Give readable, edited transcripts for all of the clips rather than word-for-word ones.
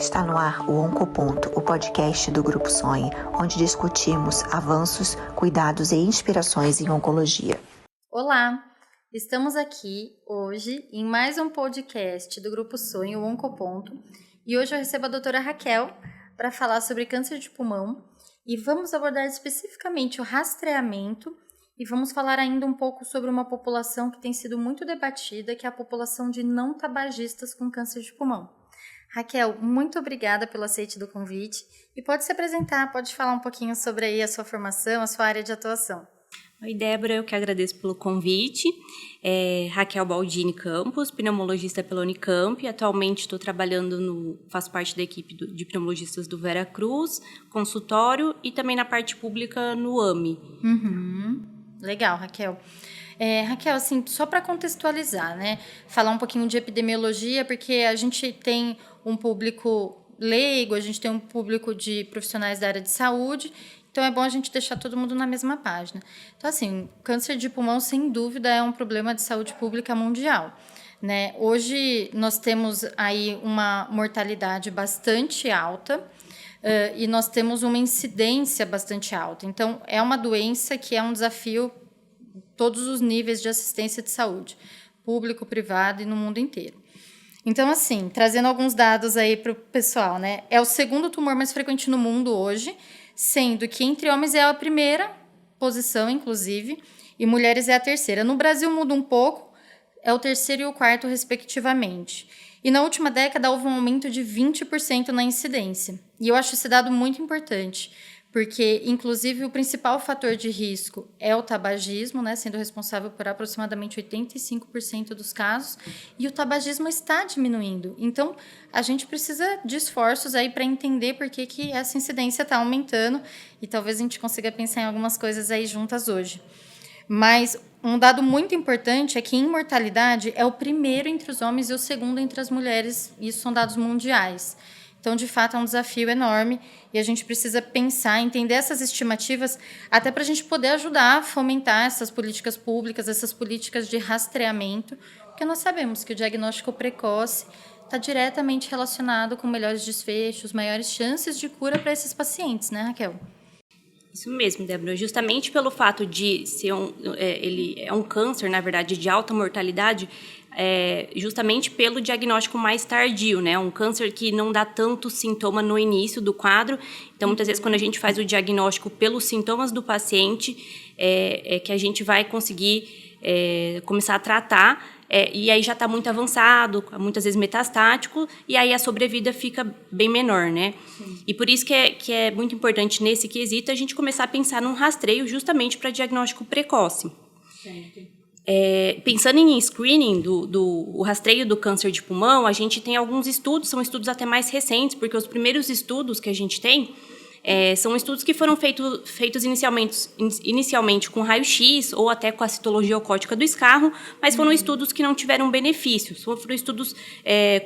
Está no ar o Oncoponto, o podcast do Grupo Sonhe, onde discutimos avanços, cuidados e inspirações em oncologia. Olá, estamos aqui hoje em mais um podcast do Grupo Sonhe, o Oncoponto, e hoje eu recebo a doutora Raquel para falar sobre câncer de pulmão e vamos abordar especificamente o rastreamento e vamos falar ainda um pouco sobre uma população que tem sido muito debatida, que é a população de não tabagistas com câncer de pulmão. Raquel, muito obrigada pelo aceite do convite e pode se apresentar, pode falar um pouquinho sobre aí a sua formação, a sua área de atuação. Oi, Débora, eu que agradeço pelo convite. Raquel Baldini Campos, pneumologista pela Unicamp. Atualmente estou trabalhando, faço parte da equipe de pneumologistas do Vera Cruz, consultório e também na parte pública no AME. Legal, Raquel. Raquel, assim, só para contextualizar, né? Falar um pouquinho de epidemiologia, porque a gente tem um público leigo, a gente tem um público de profissionais da área de saúde, então é bom a gente deixar todo mundo na mesma página. Então, assim, câncer de pulmão, sem dúvida, é um problema de saúde pública mundial, né? Hoje, nós temos aí uma mortalidade bastante alta, e nós temos uma incidência bastante alta. Então, é uma doença que é um desafio em todos os níveis de assistência de saúde, público, privado e no mundo inteiro. Então, assim, trazendo alguns dados aí para o pessoal, né? É o segundo tumor mais frequente no mundo hoje, sendo que entre homens é a primeira posição, inclusive, e mulheres é a terceira. No Brasil muda um pouco, é o terceiro e o quarto, respectivamente. E na última década houve um aumento de 20% na incidência. E eu acho esse dado muito importante, porque, inclusive, o principal fator de risco é o tabagismo, né, sendo responsável por aproximadamente 85% dos casos, e o tabagismo está diminuindo. Então, a gente precisa de esforços aí para entender por que essa incidência está aumentando, e talvez a gente consiga pensar em algumas coisas aí juntas hoje. Mas um dado muito importante é que em mortalidade é o primeiro entre os homens e o segundo entre as mulheres, e isso são dados mundiais. Então, de fato, é um desafio enorme e a gente precisa pensar, entender essas estimativas, até para a gente poder ajudar a fomentar essas políticas públicas, essas políticas de rastreamento, porque nós sabemos que o diagnóstico precoce está diretamente relacionado com melhores desfechos, maiores chances de cura para esses pacientes, né, Raquel? Isso mesmo, Débora. Justamente pelo fato de ser ele é um câncer, na verdade, de alta mortalidade, justamente pelo diagnóstico mais tardio, né? Um câncer que não dá tanto sintoma no início do quadro. Então, muitas vezes, quando a gente faz o diagnóstico pelos sintomas do paciente, é que a gente vai conseguir começar a tratar. E aí já está muito avançado, muitas vezes metastático, e aí a sobrevida fica bem menor, né? Sim. E por isso que é muito importante, nesse quesito, a gente começar a pensar num rastreio justamente para diagnóstico precoce. Certo. Pensando em screening, o rastreio do câncer de pulmão, a gente tem alguns estudos, são estudos até mais recentes, porque os primeiros estudos que a gente tem são estudos que foram feitos inicialmente com raio-x ou até com a citologia ocótica do escarro, mas foram estudos que não tiveram benefícios, foram estudos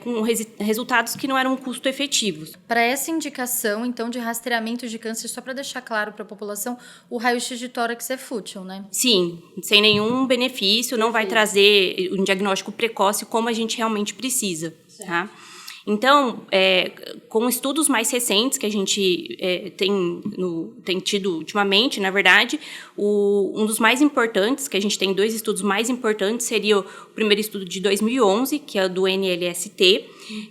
com resultados que não eram custo-efetivos. Para essa indicação, então, de rastreamento de câncer, só para deixar claro para a população, o raio-x de tórax é fútil, né? Sim, sem nenhum benefício, não vai trazer um diagnóstico precoce como a gente realmente precisa, tá? Então, com estudos mais recentes que a gente tem tido ultimamente, na verdade, um dos mais importantes, que a gente tem dois estudos mais importantes, seria o primeiro estudo de 2011, que é o do NLST,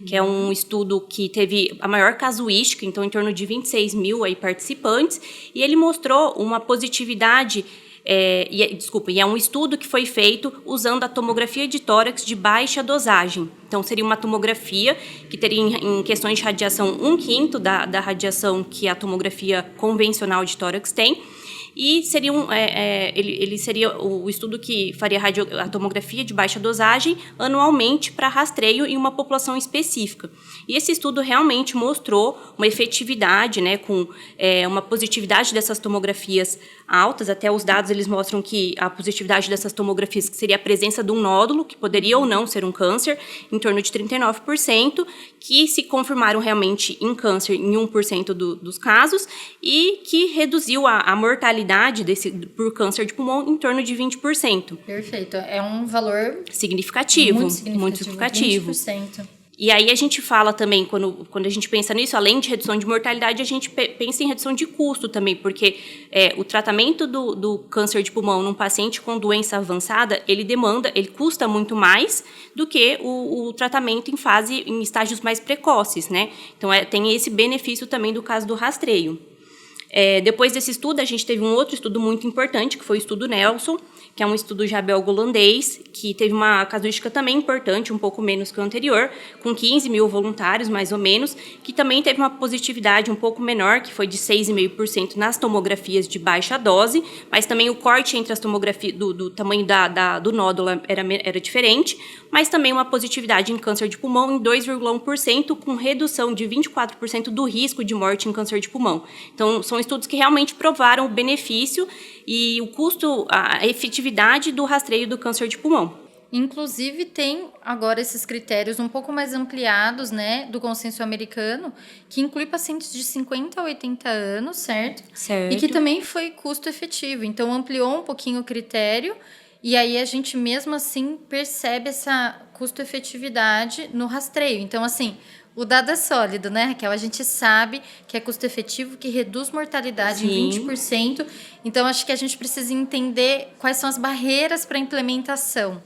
que é um estudo que teve a maior casuística, então em torno de 26 mil participantes, e ele mostrou uma positividade. E é um estudo que foi feito usando a tomografia de tórax de baixa dosagem. Então, seria uma tomografia que teria, em questões de radiação, 1/5 da radiação que a tomografia convencional de tórax tem. E seria ele seria o estudo que faria a tomografia de baixa dosagem anualmente para rastreio em uma população específica. E esse estudo realmente mostrou uma efetividade, né, com uma positividade dessas tomografias altas. Até os dados eles mostram que a positividade dessas tomografias, que seria a presença de um nódulo, que poderia ou não ser um câncer, em torno de 39%, que se confirmaram realmente em câncer em 1% dos casos, e que reduziu a mortalidade por câncer de pulmão em torno de 20%. Perfeito. É um valor significativo, muito significativo. 20%. E aí a gente fala também, quando a gente pensa nisso, além de redução de mortalidade, a gente pensa em redução de custo também, porque o tratamento do câncer de pulmão num paciente com doença avançada, ele custa muito mais do que o tratamento em estágios mais precoces, né? Então, tem esse benefício também do caso do rastreio. Depois desse estudo, a gente teve um outro estudo muito importante, que foi o estudo Nelson, que é um estudo já belgo-holandês, que teve uma casuística também importante, um pouco menos que o anterior, com 15 mil voluntários, mais ou menos, que também teve uma positividade um pouco menor, que foi de 6,5% nas tomografias de baixa dose, mas também o corte entre as tomografias, do tamanho do nódulo era diferente, mas também uma positividade em câncer de pulmão em 2,1%, com redução de 24% do risco de morte em câncer de pulmão. Então, são estudos que realmente provaram o benefício e o custo, a efetividade do rastreio do câncer de pulmão. Inclusive, tem agora esses critérios um pouco mais ampliados, né, do consenso americano, que inclui pacientes de 50 a 80 anos, certo? Certo. E que também foi custo efetivo. Então, ampliou um pouquinho o critério e aí a gente, mesmo assim, percebe essa custo-efetividade no rastreio. Então, assim, o dado é sólido, né, Raquel? A gente sabe que é custo-efetivo, que reduz mortalidade em 20%. Então, acho que a gente precisa entender quais são as barreiras para a implementação.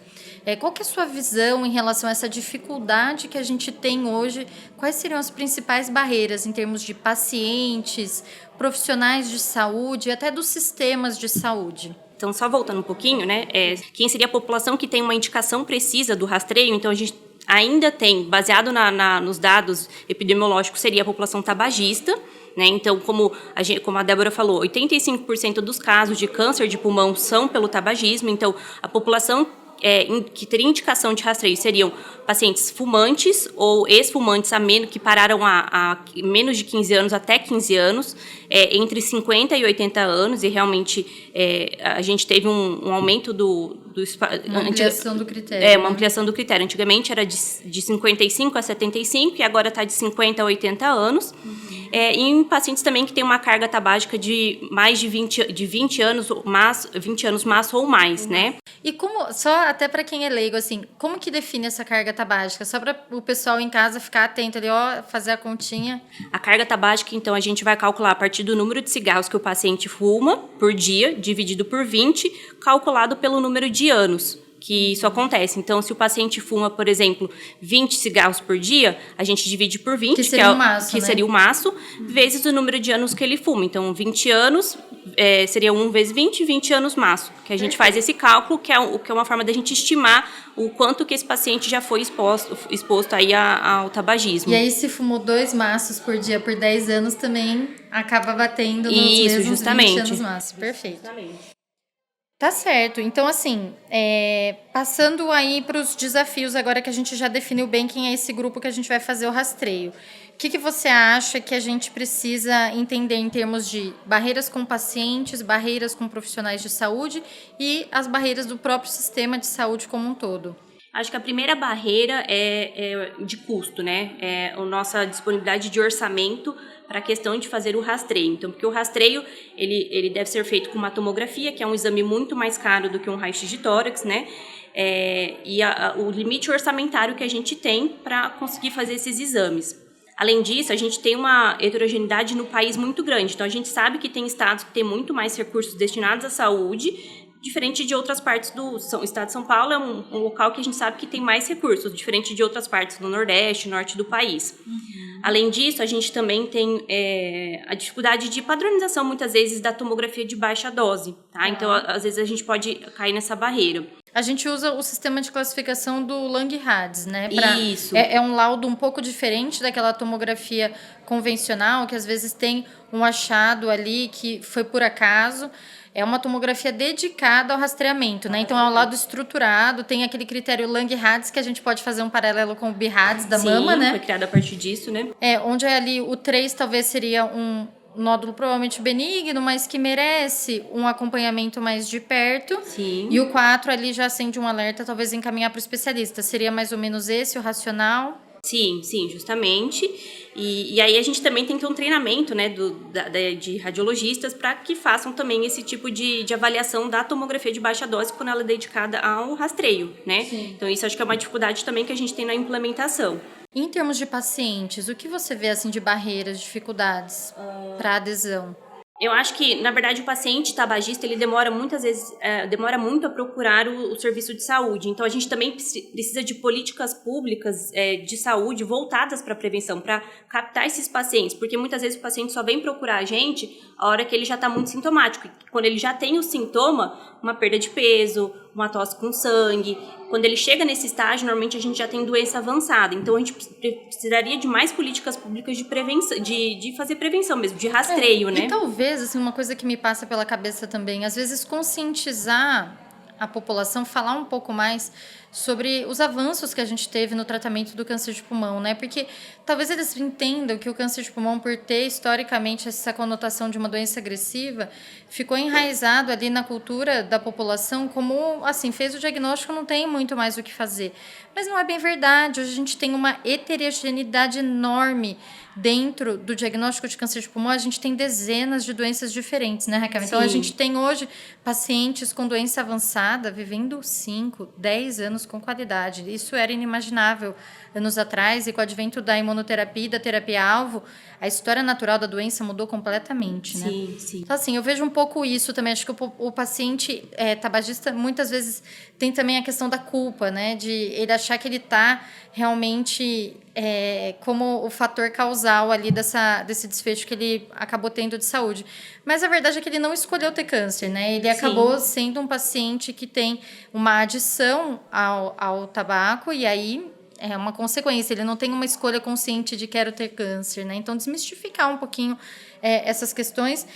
Qual que é a sua visão em relação a essa dificuldade que a gente tem hoje? Quais seriam as principais barreiras em termos de pacientes, profissionais de saúde e até dos sistemas de saúde? Então, só voltando um pouquinho, né? Quem seria a população que tem uma indicação precisa do rastreio? Então, a gente ainda tem, baseado nos dados epidemiológicos, seria a população tabagista, né? Então, como a Débora falou, 85% dos casos de câncer de pulmão são pelo tabagismo. Então, a população que teria indicação de rastreio seriam pacientes fumantes ou ex-fumantes que pararam há menos de 15 anos até 15 anos, entre 50 e 80 anos, e realmente a gente teve um aumento uma ampliação do critério. Uma ampliação do critério. Antigamente era de 55 a 75 e agora está de 50 a 80 anos. E em pacientes também que têm uma carga tabágica de mais de 20 anos, 20 anos mais ou mais, né? E como, só até para quem é leigo, assim, como que define essa carga tabágica? Só para o pessoal em casa ficar atento ali, fazer a continha. A carga tabágica, então, a gente vai calcular a partir do número de cigarros que o paciente fuma por dia, dividido por 20, calculado pelo número de anos que isso acontece. Então, se o paciente fuma, por exemplo, 20 cigarros por dia, a gente divide por 20, que seria o maço, vezes o número de anos que ele fuma. Então, 20 anos seria 1 vezes 20, 20 anos maço. Que a gente faz esse cálculo, que é uma forma da gente estimar o quanto que esse paciente já foi exposto aí ao tabagismo. E aí, se fumou 2 maços por dia por 10 anos, também acaba batendo nos mesmos justamente. 20 anos maço. Perfeito. Justamente. Tá certo. Então, assim, passando aí para os desafios, agora que a gente já definiu bem quem é esse grupo que a gente vai fazer o rastreio. O que você acha que a gente precisa entender em termos de barreiras com pacientes, barreiras com profissionais de saúde e as barreiras do próprio sistema de saúde como um todo? Acho que a primeira barreira é de custo, né? É a nossa disponibilidade de orçamento para a questão de fazer o rastreio. Então, porque o rastreio, ele deve ser feito com uma tomografia, que é um exame muito mais caro do que um raio-x de tórax, né? O limite orçamentário que a gente tem para conseguir fazer esses exames. Além disso, a gente tem uma heterogeneidade no país muito grande. Então, a gente sabe que tem estados que têm muito mais recursos destinados à saúde, diferente de outras partes do estado de São Paulo, é um local que a gente sabe que tem mais recursos, diferente de outras partes do Nordeste, Norte do país. Além disso, a gente também tem a dificuldade de padronização, muitas vezes, da tomografia de baixa dose, tá? Então, às vezes, a gente pode cair nessa barreira. A gente usa o sistema de classificação do Langerhans, né? Isso. É um laudo um pouco diferente daquela tomografia convencional, que às vezes tem um achado ali que foi por acaso. É uma tomografia dedicada ao rastreamento, né? Então, é um laudo estruturado, tem aquele critério Langerhans, que a gente pode fazer um paralelo com o BIRADS da mama, né? Foi criado a partir disso, né? Onde ali o 3 talvez seria um nódulo provavelmente benigno, mas que merece um acompanhamento mais de perto. Sim. E o 4 ali já acende um alerta, talvez encaminhar para o especialista. Seria mais ou menos esse o racional? Sim, justamente. E aí a gente também tem que ter um treinamento, né, de radiologistas para que façam também esse tipo de avaliação da tomografia de baixa dose quando ela é dedicada ao rastreio, né? Sim. Então isso acho que é uma dificuldade também que a gente tem na implementação. Em termos de pacientes, o que você vê assim de barreiras, dificuldades para adesão? Eu acho que, na verdade, o paciente tabagista, ele demora muitas vezes, demora muito a procurar o serviço de saúde. Então, a gente também precisa de políticas públicas de saúde voltadas para a prevenção, para captar esses pacientes. Porque muitas vezes o paciente só vem procurar a gente a hora que ele já está muito sintomático. Quando ele já tem o sintoma, uma perda de peso, uma tosse com sangue. Quando ele chega nesse estágio, normalmente a gente já tem doença avançada. Então, a gente precisaria de mais políticas públicas de prevenção, de fazer prevenção mesmo, de rastreio, né? E talvez, assim, uma coisa que me passa pela cabeça também, às vezes conscientizar a população, falar um pouco mais sobre os avanços que a gente teve no tratamento do câncer de pulmão, né? Porque talvez eles entendam que o câncer de pulmão, por ter historicamente essa conotação de uma doença agressiva, ficou enraizado ali na cultura da população como, assim, fez o diagnóstico, não tem muito mais o que fazer. Mas não é bem verdade. Hoje a gente tem uma heterogeneidade enorme dentro do diagnóstico de câncer de pulmão. A gente tem dezenas de doenças diferentes, né, Raquel? Então, a gente tem hoje pacientes com doença avançada vivendo 5, 10 anos com qualidade. Isso era inimaginável anos atrás, e com o advento da imunoterapia e da terapia-alvo, a história natural da doença mudou completamente, né? Sim. Então, assim, eu vejo um pouco isso também. Acho que o paciente tabagista, muitas vezes, tem também a questão da culpa, né? De ele achar que ele está realmente como o fator causal ali desse desfecho que ele acabou tendo de saúde. Mas a verdade é que ele não escolheu ter câncer, né? Ele acabou sendo um paciente que tem uma adição ao tabaco, e aí é uma consequência. Ele não tem uma escolha consciente de quero ter câncer, né? Então, desmistificar um pouquinho essas questões.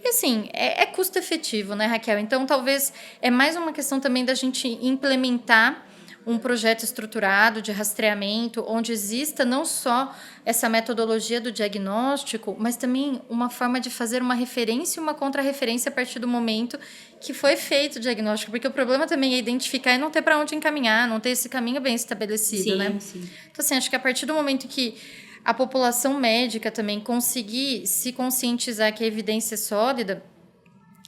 E, assim, é custo efetivo, né, Raquel? Então, talvez é mais uma questão também da gente implementar um projeto estruturado de rastreamento, onde exista não só essa metodologia do diagnóstico, mas também uma forma de fazer uma referência e uma contrarreferência a partir do momento que foi feito o diagnóstico, porque o problema também é identificar e não ter para onde encaminhar, não ter esse caminho bem estabelecido, né? Sim. Então, assim, acho que a partir do momento que a população médica também conseguir se conscientizar que a evidência é sólida,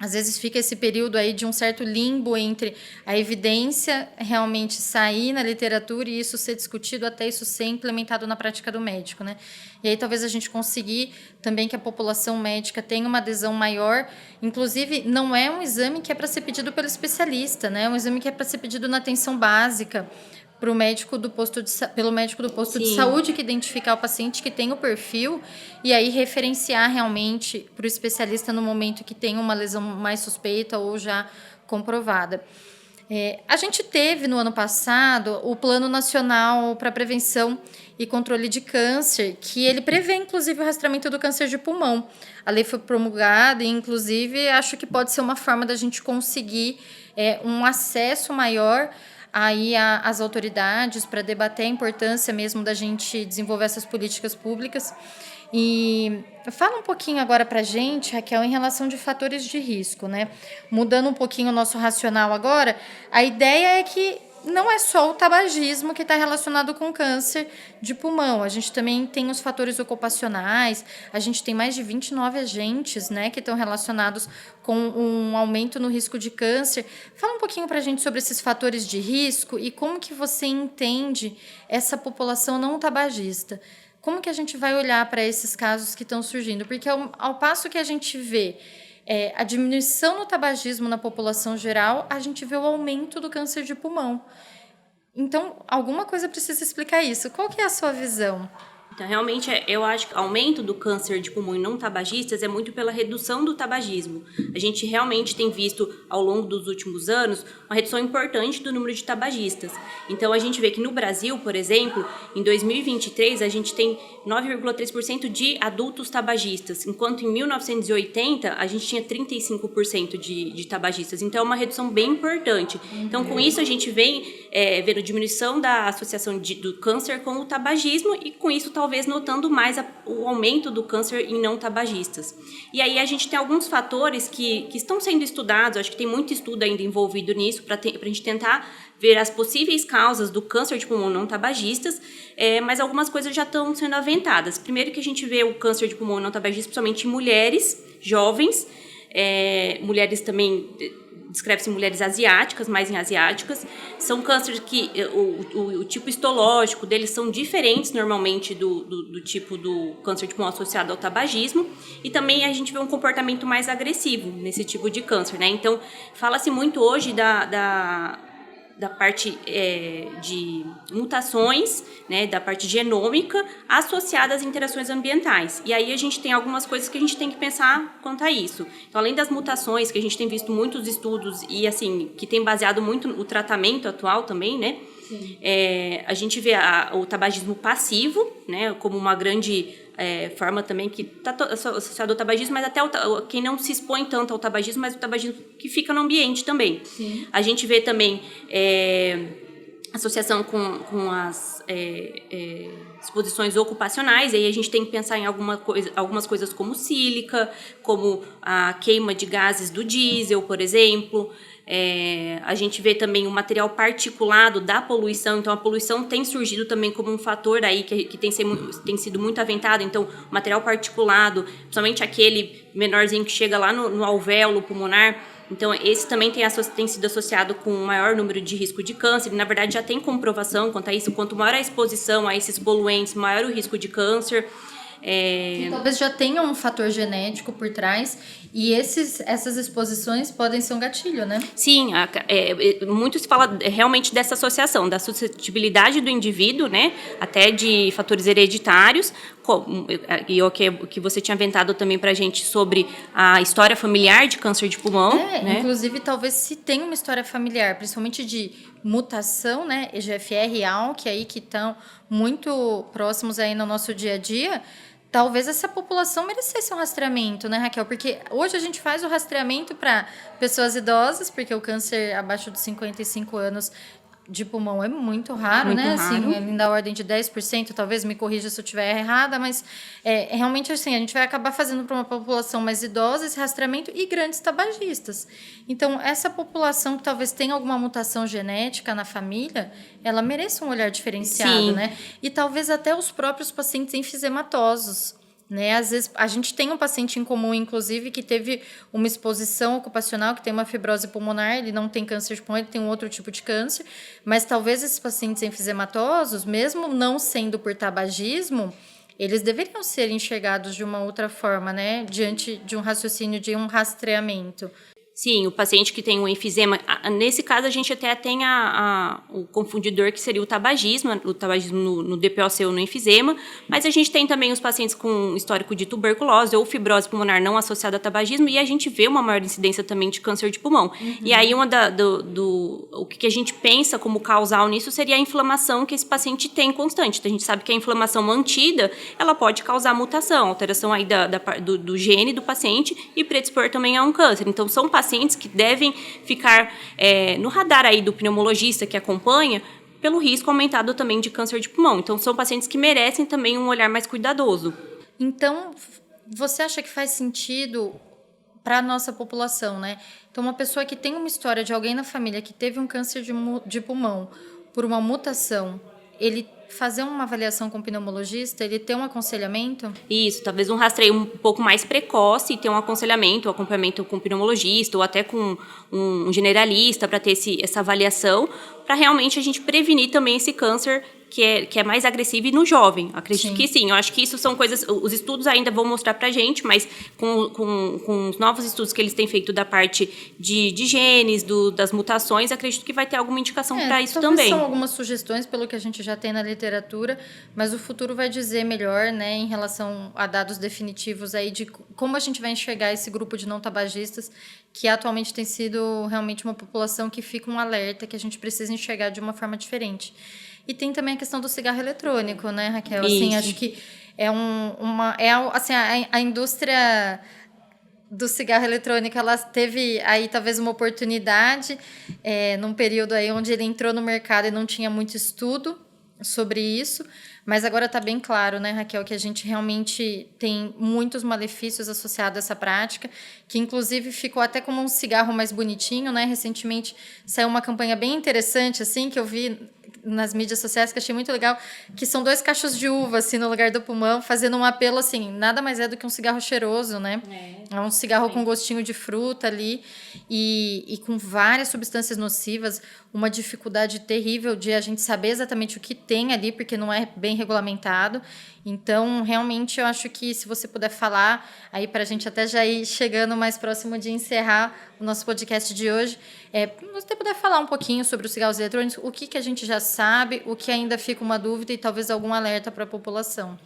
às vezes fica esse período aí de um certo limbo entre a evidência realmente sair na literatura e isso ser discutido até isso ser implementado na prática do médico, né? E aí talvez a gente conseguir também que a população médica tenha uma adesão maior. Inclusive, não é um exame que é para ser pedido pelo especialista, né? É um exame que é para ser pedido na atenção básica, pelo médico do posto de saúde, que identificar o paciente que tem o perfil e aí referenciar realmente para o especialista no momento que tem uma lesão mais suspeita ou já comprovada. A gente teve no ano passado o Plano Nacional para Prevenção e Controle de Câncer, que ele prevê, inclusive, o rastreamento do câncer de pulmão. A lei foi promulgada e, inclusive, acho que pode ser uma forma da gente conseguir um acesso maior aí as autoridades para debater a importância mesmo da gente desenvolver essas políticas públicas. E fala um pouquinho agora para a gente, Raquel, em relação de fatores de risco, né? Mudando um pouquinho o nosso racional agora, a ideia é que não é só o tabagismo que está relacionado com câncer de pulmão. A gente também tem os fatores ocupacionais, a gente tem mais de 29 agentes, né, que estão relacionados com um aumento no risco de câncer. Fala um pouquinho para a gente sobre esses fatores de risco e como que você entende essa população não tabagista. Como que a gente vai olhar para esses casos que estão surgindo? Porque ao passo que a gente vê a diminuição no tabagismo na população geral, a gente vê o aumento do câncer de pulmão. Então, alguma coisa precisa explicar isso. Qual que é a sua visão? Então, realmente, eu acho que o aumento do câncer de pulmão em não tabagistas é muito pela redução do tabagismo. A gente realmente tem visto, ao longo dos últimos anos, uma redução importante do número de tabagistas. Então, a gente vê que no Brasil, por exemplo, em 2023, a gente tem 9,3% de adultos tabagistas, enquanto em 1980, a gente tinha 35% de tabagistas. Então, é uma redução bem importante. Então, com isso, a gente vem vendo diminuição da associação do câncer com o tabagismo e, com isso, talvez notando mais o aumento do câncer em não tabagistas. E aí a gente tem alguns fatores que estão sendo estudados, acho que tem muito estudo ainda envolvido nisso, para a gente tentar ver as possíveis causas do câncer de pulmão não tabagistas, mas algumas coisas já estão sendo aventadas. Primeiro que a gente vê o câncer de pulmão não tabagista, principalmente em mulheres jovens, mulheres também descreve-se em mulheres asiáticas, mais em asiáticas. São cânceres que o tipo histológico deles são diferentes normalmente do tipo do câncer de pulmão associado ao tabagismo, e também a gente vê um comportamento mais agressivo nesse tipo de câncer, né? Então, fala-se muito hoje da parte de mutações, né, da parte genômica associada às interações ambientais. E aí a gente tem algumas coisas que a gente tem que pensar quanto a isso. Então, além das mutações, que a gente tem visto muitos estudos e, assim, que tem baseado muito o tratamento atual também, né? A gente vê o tabagismo passivo, né, como uma grande forma também que está associado ao tabagismo, mas até quem não se expõe tanto ao tabagismo, mas o tabagismo que fica no ambiente também. Sim. A gente vê também associação com as exposições ocupacionais, aí a gente tem que pensar em algumas coisas como sílica, como a queima de gases do diesel, por exemplo. A gente vê também o material particulado da poluição, então a poluição tem surgido também como um fator aí que tem sido muito aventado. Então, o material particulado, principalmente aquele menorzinho que chega lá no alvéolo pulmonar, então esse também tem sido associado com um maior número de risco de câncer. Na verdade, já tem comprovação quanto a isso. Quanto maior a exposição a esses poluentes, maior o risco de câncer. Talvez já tenha um fator genético por trás, e essas exposições podem ser um gatilho, né? Sim, muito se fala realmente dessa associação, da suscetibilidade do indivíduo, né, até de fatores hereditários, e o que você tinha aventado também pra gente sobre a história familiar de câncer de pulmão. Né? Inclusive, talvez se tem uma história familiar, principalmente de mutação, né, EGFR e ALK, aí que estão muito próximos aí no nosso dia a dia. Talvez essa população merecesse um rastreamento, né, Raquel? Porque hoje a gente faz o rastreamento para pessoas idosas, porque o câncer abaixo de 55 anos de pulmão é muito raro, muito né? raro. Assim, da ordem de 10%, talvez me corrija se eu estiver errada, mas realmente assim, a gente vai acabar fazendo para uma população mais idosa esse rastreamento e grandes tabagistas. Então, essa população que talvez tenha alguma mutação genética na família, ela merece um olhar diferenciado, Sim. né? E talvez até os próprios pacientes enfisematosos. Né? Às vezes, a gente tem um paciente em comum, inclusive, que teve uma exposição ocupacional, que tem uma fibrose pulmonar, ele não tem câncer de pulmão, ele tem um outro tipo de câncer, mas talvez esses pacientes enfisematosos, mesmo não sendo por tabagismo, eles deveriam ser enxergados de uma outra forma, né? Diante de um raciocínio de um rastreamento. Sim, o paciente que tem um enfisema, nesse caso a gente até tem o confundidor que seria o tabagismo no DPOC ou no enfisema, mas a gente tem também os pacientes com histórico de tuberculose ou fibrose pulmonar não associada a tabagismo, e a gente vê uma maior incidência também de câncer de pulmão. Uhum. E aí o que a gente pensa como causal nisso seria a inflamação que esse paciente tem constante. Então, a gente sabe que a inflamação mantida, ela pode causar mutação, alteração aí do gene do paciente e predispor também a um câncer. Então, são pacientes que devem ficar no radar aí do pneumologista que acompanha pelo risco aumentado também de câncer de pulmão. Então, são pacientes que merecem também um olhar mais cuidadoso. Então, você acha que faz sentido para a nossa população, né? Então, uma pessoa que tem uma história de alguém na família que teve um câncer de pulmão por uma mutação, ele fazer uma avaliação com o pneumologista, ele ter um aconselhamento? Isso, talvez um rastreio um pouco mais precoce e ter um aconselhamento, um acompanhamento com o pneumologista ou até com um generalista para ter essa avaliação, para realmente a gente prevenir também esse câncer que é mais agressivo e no jovem. Acredito que sim. Eu acho que isso são coisas... Os estudos ainda vão mostrar pra gente, mas com os novos estudos que eles têm feito da parte de genes, das mutações, acredito que vai ter alguma indicação para isso também. São algumas sugestões, pelo que a gente já tem na literatura, mas o futuro vai dizer melhor, né, em relação a dados definitivos aí de como a gente vai enxergar esse grupo de não tabagistas, que atualmente tem sido realmente uma população que fica um alerta, que a gente precisa enxergar de uma forma diferente. E tem também a questão do cigarro eletrônico, né, Raquel? Assim, acho que a indústria do cigarro eletrônico, ela teve aí talvez uma oportunidade num período aí onde ele entrou no mercado e não tinha muito estudo sobre isso, mas agora está bem claro, né, Raquel, que a gente realmente tem muitos malefícios associados a essa prática, que inclusive ficou até como um cigarro mais bonitinho, né? Recentemente saiu uma campanha bem interessante, assim, que eu vi, nas mídias sociais, que achei muito legal, que são 2 cachos de uva, assim, no lugar do pulmão, fazendo um apelo, assim, nada mais é do que um cigarro cheiroso, né? É um cigarro com gostinho de fruta ali e com várias substâncias nocivas, uma dificuldade terrível de a gente saber exatamente o que tem ali, porque não é bem regulamentado. Então, realmente, eu acho que se você puder falar, aí para a gente até já ir chegando mais próximo de encerrar o nosso podcast de hoje, se você puder falar um pouquinho sobre os cigarros eletrônicos, o que a gente já sabe, o que ainda fica uma dúvida e talvez algum alerta para a população.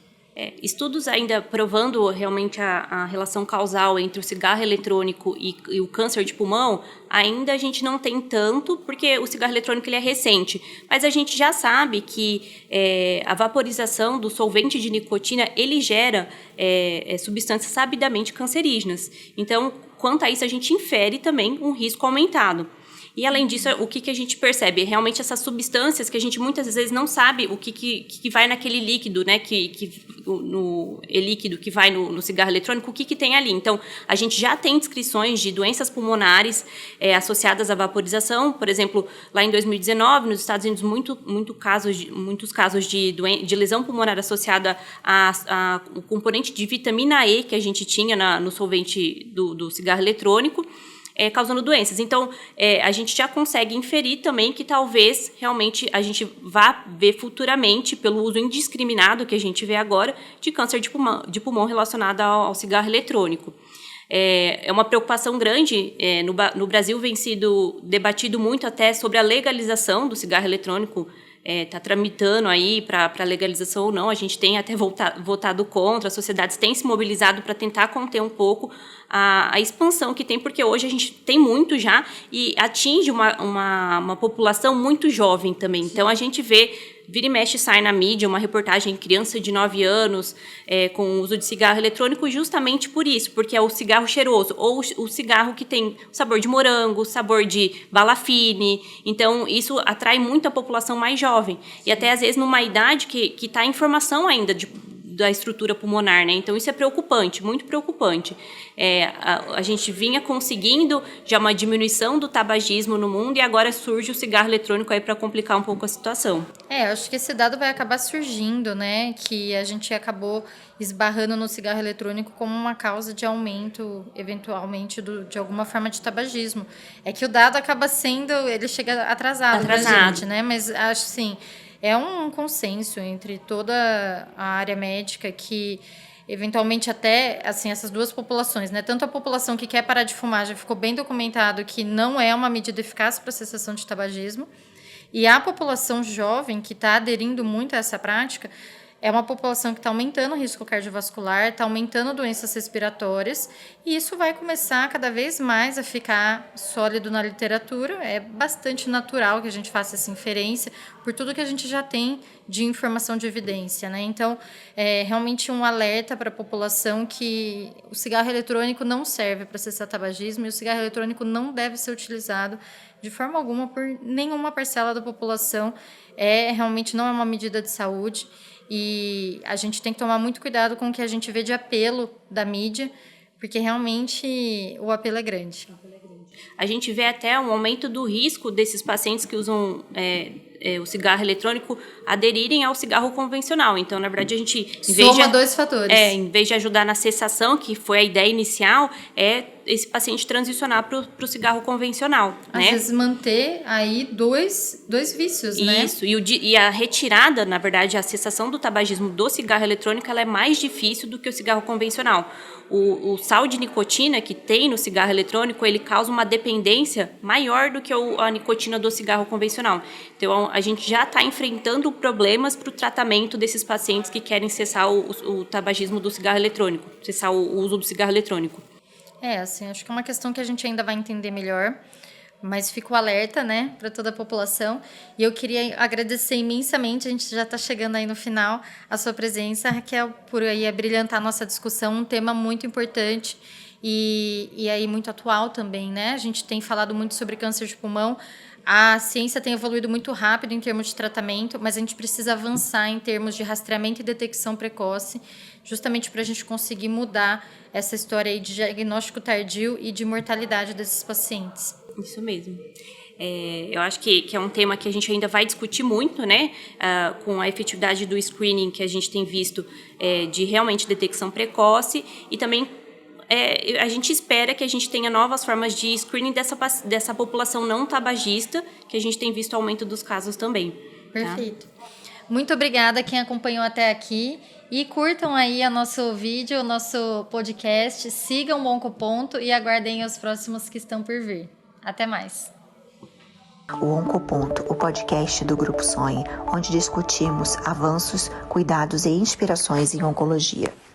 Estudos ainda provando realmente a relação causal entre o cigarro eletrônico e o câncer de pulmão, ainda a gente não tem tanto, porque o cigarro eletrônico ele é recente. Mas a gente já sabe que a vaporização do solvente de nicotina, ele gera substâncias sabidamente cancerígenas. Então, quanto a isso, a gente infere também um risco aumentado. E, além disso, o que a gente percebe? Realmente essas substâncias que a gente muitas vezes não sabe o que vai naquele líquido, né? No líquido que vai no cigarro eletrônico, o que tem ali. Então, a gente já tem descrições de doenças pulmonares associadas à vaporização. Por exemplo, lá em 2019, nos Estados Unidos, muitos casos de lesão pulmonar associada ao componente de vitamina E que a gente tinha no solvente do cigarro eletrônico, causando doenças. Então, a gente já consegue inferir também que talvez realmente a gente vá ver futuramente, pelo uso indiscriminado que a gente vê agora, de câncer de pulmão relacionado ao cigarro eletrônico. É uma preocupação grande. No Brasil vem sido debatido muito até sobre a legalização do cigarro eletrônico. Está tramitando aí para legalização ou não. A gente tem até votado contra, as sociedades têm se mobilizado para tentar conter um pouco a expansão que tem, porque hoje a gente tem muito já e atinge uma população muito jovem também. Então, a gente vira e mexe, sai na mídia uma reportagem criança de 9 anos com uso de cigarro eletrônico justamente por isso, porque é o cigarro cheiroso ou o cigarro que tem sabor de morango, sabor de bala fine. Então, isso atrai muito a população mais jovem. E até, às vezes, numa idade que está em formação ainda da estrutura pulmonar, né? Então, isso é preocupante, muito preocupante. A gente vinha conseguindo já uma diminuição do tabagismo no mundo e agora surge o cigarro eletrônico aí para complicar um pouco a situação. Acho que esse dado vai acabar surgindo, né? Que a gente acabou esbarrando no cigarro eletrônico como uma causa de aumento, eventualmente, de alguma forma de tabagismo. É que o dado acaba sendo, ele chega atrasado. Pra gente, né? Mas acho assim, é um consenso entre toda a área médica que eventualmente até assim essas duas populações, né? Tanto a população que quer parar de fumar, já ficou bem documentado que não é uma medida eficaz para a cessação de tabagismo, e a população jovem que está aderindo muito a essa prática é uma população que está aumentando o risco cardiovascular, está aumentando doenças respiratórias, e isso vai começar cada vez mais a ficar sólido na literatura. É bastante natural que a gente faça essa inferência por tudo que a gente já tem de informação de evidência, né? Então, é realmente um alerta para a população que o cigarro eletrônico não serve para cessar tabagismo e o cigarro eletrônico não deve ser utilizado de forma alguma por nenhuma parcela da população. Realmente não é uma medida de saúde. E a gente tem que tomar muito cuidado com o que a gente vê de apelo da mídia, porque realmente o apelo é grande. A gente vê até um aumento do risco desses pacientes que usam o cigarro eletrônico aderirem ao cigarro convencional. Então, na verdade, a gente... Soma dois fatores. Em vez de ajudar na cessação, que foi a ideia inicial, esse paciente transicionar para o cigarro convencional. Às vezes manter aí dois vícios, né? Isso, e a retirada, na verdade, a cessação do tabagismo do cigarro eletrônico, ela é mais difícil do que o cigarro convencional. O sal de nicotina que tem no cigarro eletrônico, ele causa uma dependência maior do que a nicotina do cigarro convencional. Então, a gente já está enfrentando problemas para o tratamento desses pacientes que querem cessar o tabagismo do cigarro eletrônico, cessar o uso do cigarro eletrônico. Assim, acho que é uma questão que a gente ainda vai entender melhor, mas fico alerta, né, para toda a população. E eu queria agradecer imensamente, a gente já está chegando aí no final, a sua presença, Raquel, por aí brilhantar a nossa discussão, um tema muito importante e aí muito atual também, né? A gente tem falado muito sobre câncer de pulmão. A ciência tem evoluído muito rápido em termos de tratamento, mas a gente precisa avançar em termos de rastreamento e detecção precoce, justamente para a gente conseguir mudar essa história aí de diagnóstico tardio e de mortalidade desses pacientes. Isso mesmo. Eu acho que é um tema que a gente ainda vai discutir muito, né? Com a efetividade do screening que a gente tem visto de realmente detecção precoce e também a gente espera que a gente tenha novas formas de screening dessa população não tabagista, que a gente tem visto aumento dos casos também. Perfeito. Tá? Muito obrigada a quem acompanhou até aqui e curtam aí o nosso vídeo, o nosso podcast, sigam o Oncoponto e aguardem os próximos que estão por vir. Até mais. O Oncoponto, o podcast do Grupo Sonhe, onde discutimos avanços, cuidados e inspirações em oncologia.